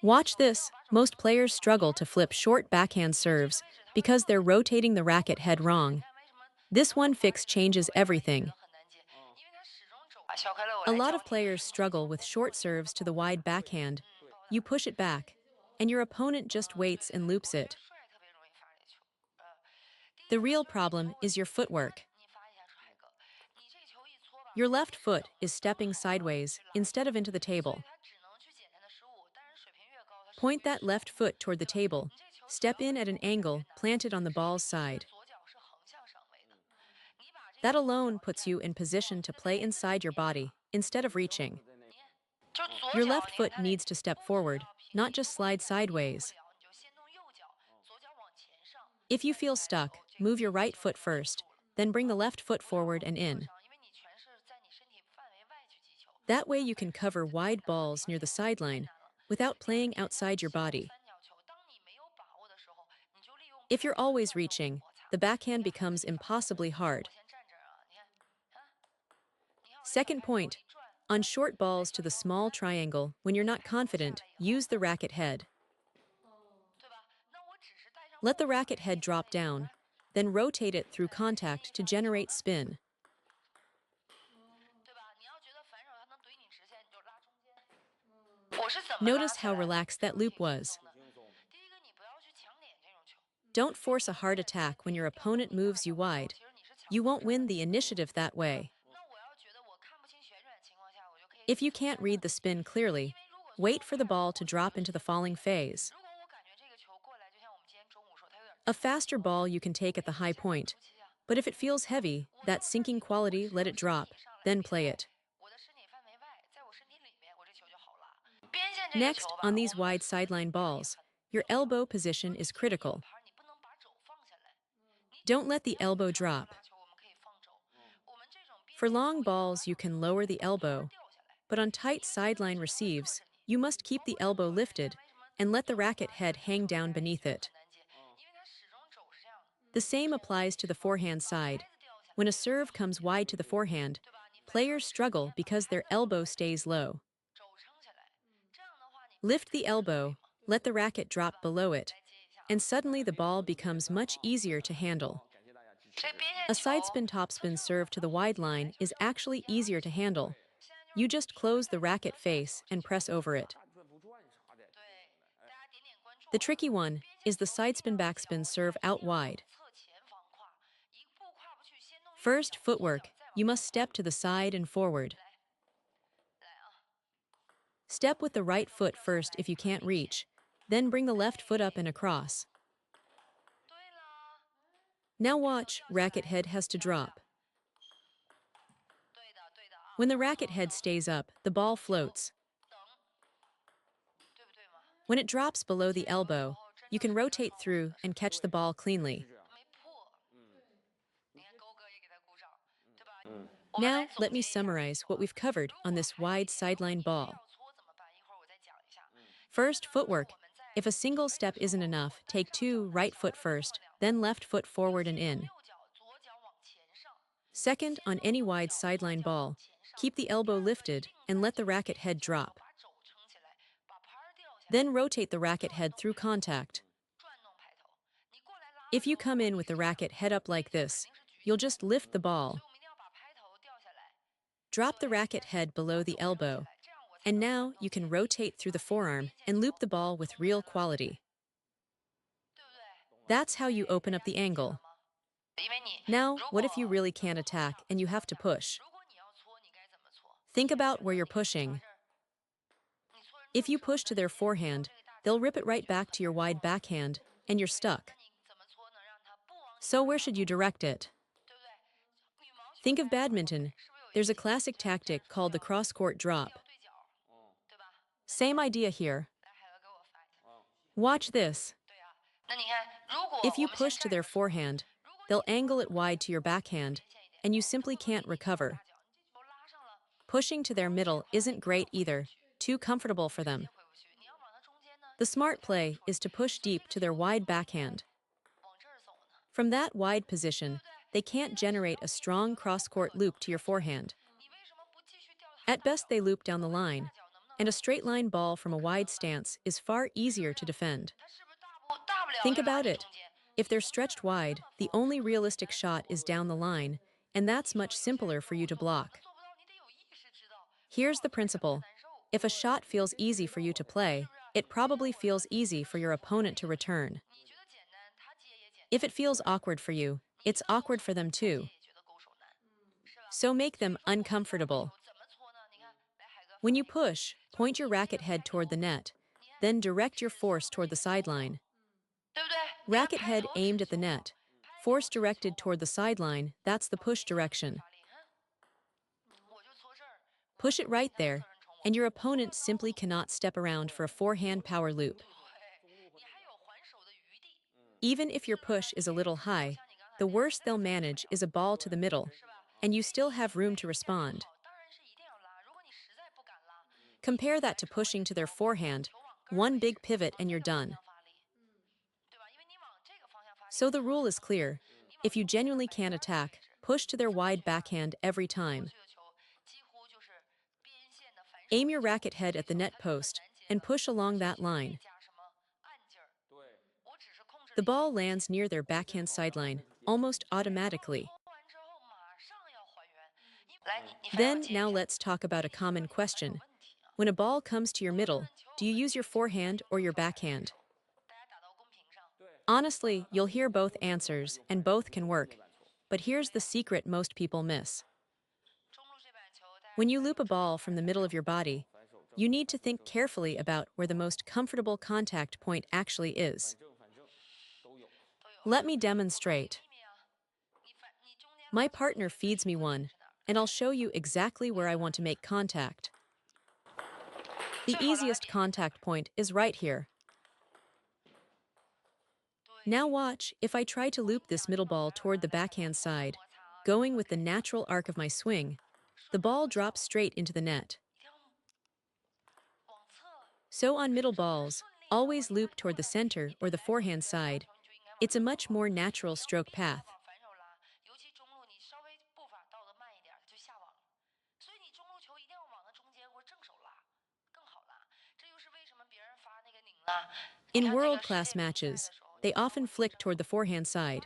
Watch this. Most players struggle to flip short backhand serves because they're rotating the racket head wrong. This one fix changes everything. A lot of players struggle with short serves to the wide backhand. You push it back, and your opponent just waits and loops it. The real problem is your footwork. Your left foot is stepping sideways instead of into the table. Point that left foot toward the table. Step in at an angle planted on the ball's side. That alone puts you in position to play inside your body instead of reaching. Your left foot needs to step forward, not just slide sideways. If you feel stuck, move your right foot first, then bring the left foot forward and in. That way you can cover wide balls near the sideline without playing outside your body. If you're always reaching, the backhand becomes impossibly hard. Second point, on short balls to the small triangle, when you're not confident, use the racket head. Let the racket head drop down, then rotate it through contact to generate spin. Notice how relaxed that loop was. Don't force a hard attack when your opponent moves you wide. You won't win the initiative that way. If you can't read the spin clearly, wait for the ball to drop into the falling phase. A faster ball you can take at the high point, but if it feels heavy, that sinking quality, let it drop, then play it. Next, on these wide sideline balls, your elbow position is critical. Don't let the elbow drop. For long balls, you can lower the elbow, but on tight sideline receives, you must keep the elbow lifted and let the racket head hang down beneath it. The same applies to the forehand side. When a serve comes wide to the forehand, players struggle because their elbow stays low. Lift the elbow, let the racket drop below it, and suddenly the ball becomes much easier to handle. A sidespin topspin serve to the wide line is actually easier to handle. You just close the racket face and press over it. The tricky one is the sidespin backspin serve out wide. First, footwork. You must step to the side and forward. Step with the right foot first if you can't reach, then bring the left foot up and across. Now watch, racket head has to drop. When the racket head stays up, the ball floats. When it drops below the elbow, you can rotate through and catch the ball cleanly. Now, let me summarize what we've covered on this wide sideline ball. First, footwork. If a single step isn't enough, take two, right foot first, then left foot forward and in. Second, on any wide sideline ball, keep the elbow lifted and let the racket head drop. Then rotate the racket head through contact. If you come in with the racket head up like this, you'll just lift the ball. Drop the racket head below the elbow, and now you can rotate through the forearm and loop the ball with real quality. That's how you open up the angle. Now, what if you really can't attack and you have to push? Think about where you're pushing. If you push to their forehand, they'll rip it right back to your wide backhand, and you're stuck. So where should you direct it? Think of badminton. There's a classic tactic called the cross-court drop. Same idea here. Watch this. If you push to their forehand, they'll angle it wide to your backhand, and you simply can't recover. Pushing to their middle isn't great either, too comfortable for them. The smart play is to push deep to their wide backhand. From that wide position, they can't generate a strong cross-court loop to your forehand. At best, they loop down the line, and a straight line ball from a wide stance is far easier to defend. Think about it. If they're stretched wide, the only realistic shot is down the line, and that's much simpler for you to block. Here's the principle. If a shot feels easy for you to play, it probably feels easy for your opponent to return. If it feels awkward for you, it's awkward for them too. So make them uncomfortable. When you push, point your racket head toward the net, then direct your force toward the sideline. Racket head aimed at the net, force directed toward the sideline, that's the push direction. Push it right there, and your opponent simply cannot step around for a forehand power loop. Even if your push is a little high, the worst they'll manage is a ball to the middle, and you still have room to respond. Compare that to pushing to their forehand, one big pivot and you're done. So the rule is clear. If you genuinely can attack, push to their wide backhand every time. Aim your racket head at the net post and push along that line. The ball lands near their backhand sideline, almost automatically. Now let's talk about a common question. When a ball comes to your middle, do you use your forehand or your backhand? Honestly, you'll hear both answers, and both can work. But here's the secret most people miss. When you loop a ball from the middle of your body, you need to think carefully about where the most comfortable contact point actually is. Let me demonstrate. My partner feeds me one, and I'll show you exactly where I want to make contact. The easiest contact point is right here. Now watch, if I try to loop this middle ball toward the backhand side, going with the natural arc of my swing, the ball drops straight into the net. So on middle balls, always loop toward the center or the forehand side. It's a much more natural stroke path. In world-class matches, they often flick toward the forehand side.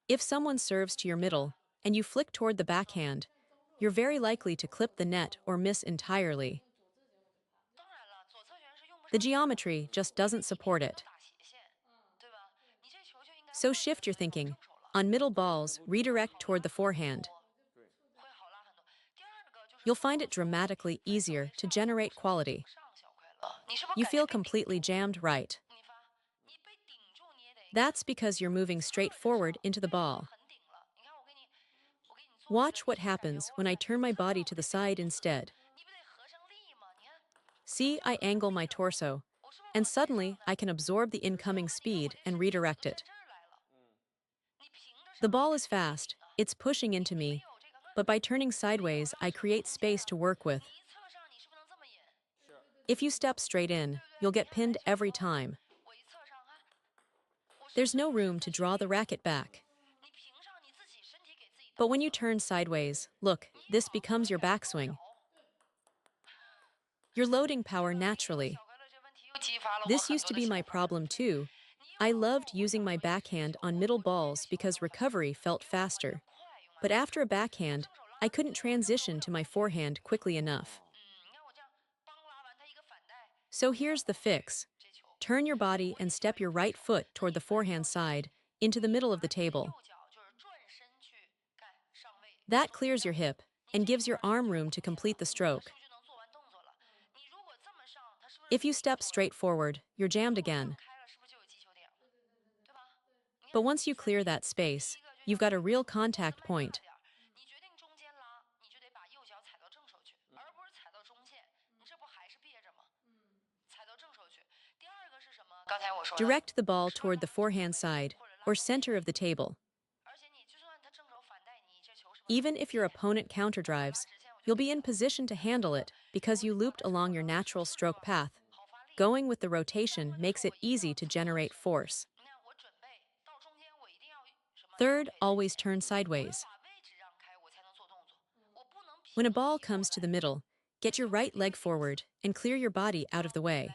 If someone serves to your middle, and you flick toward the backhand, you're very likely to clip the net or miss entirely. The geometry just doesn't support it. So shift your thinking. On middle balls, redirect toward the forehand. You'll find it dramatically easier to generate quality. You feel completely jammed, right? That's because you're moving straight forward into the ball. Watch what happens when I turn my body to the side instead. See, I angle my torso, and suddenly I can absorb the incoming speed and redirect it. The ball is fast, it's pushing into me, but by turning sideways, I create space to work with. If you step straight in, you'll get pinned every time. There's no room to draw the racket back. But when you turn sideways, look, this becomes your backswing. You're loading power naturally. This used to be my problem too. I loved using my backhand on middle balls because recovery felt faster. But after a backhand, I couldn't transition to my forehand quickly enough. So here's the fix. Turn your body and step your right foot toward the forehand side, into the middle of the table. That clears your hip and gives your arm room to complete the stroke. If you step straight forward, you're jammed again. But once you clear that space, you've got a real contact point. Direct the ball toward the forehand side, or center of the table. Even if your opponent counterdrives, you'll be in position to handle it because you looped along your natural stroke path. Going with the rotation makes it easy to generate force. Third, always turn sideways. When a ball comes to the middle, Get your right leg forward and clear your body out of the way.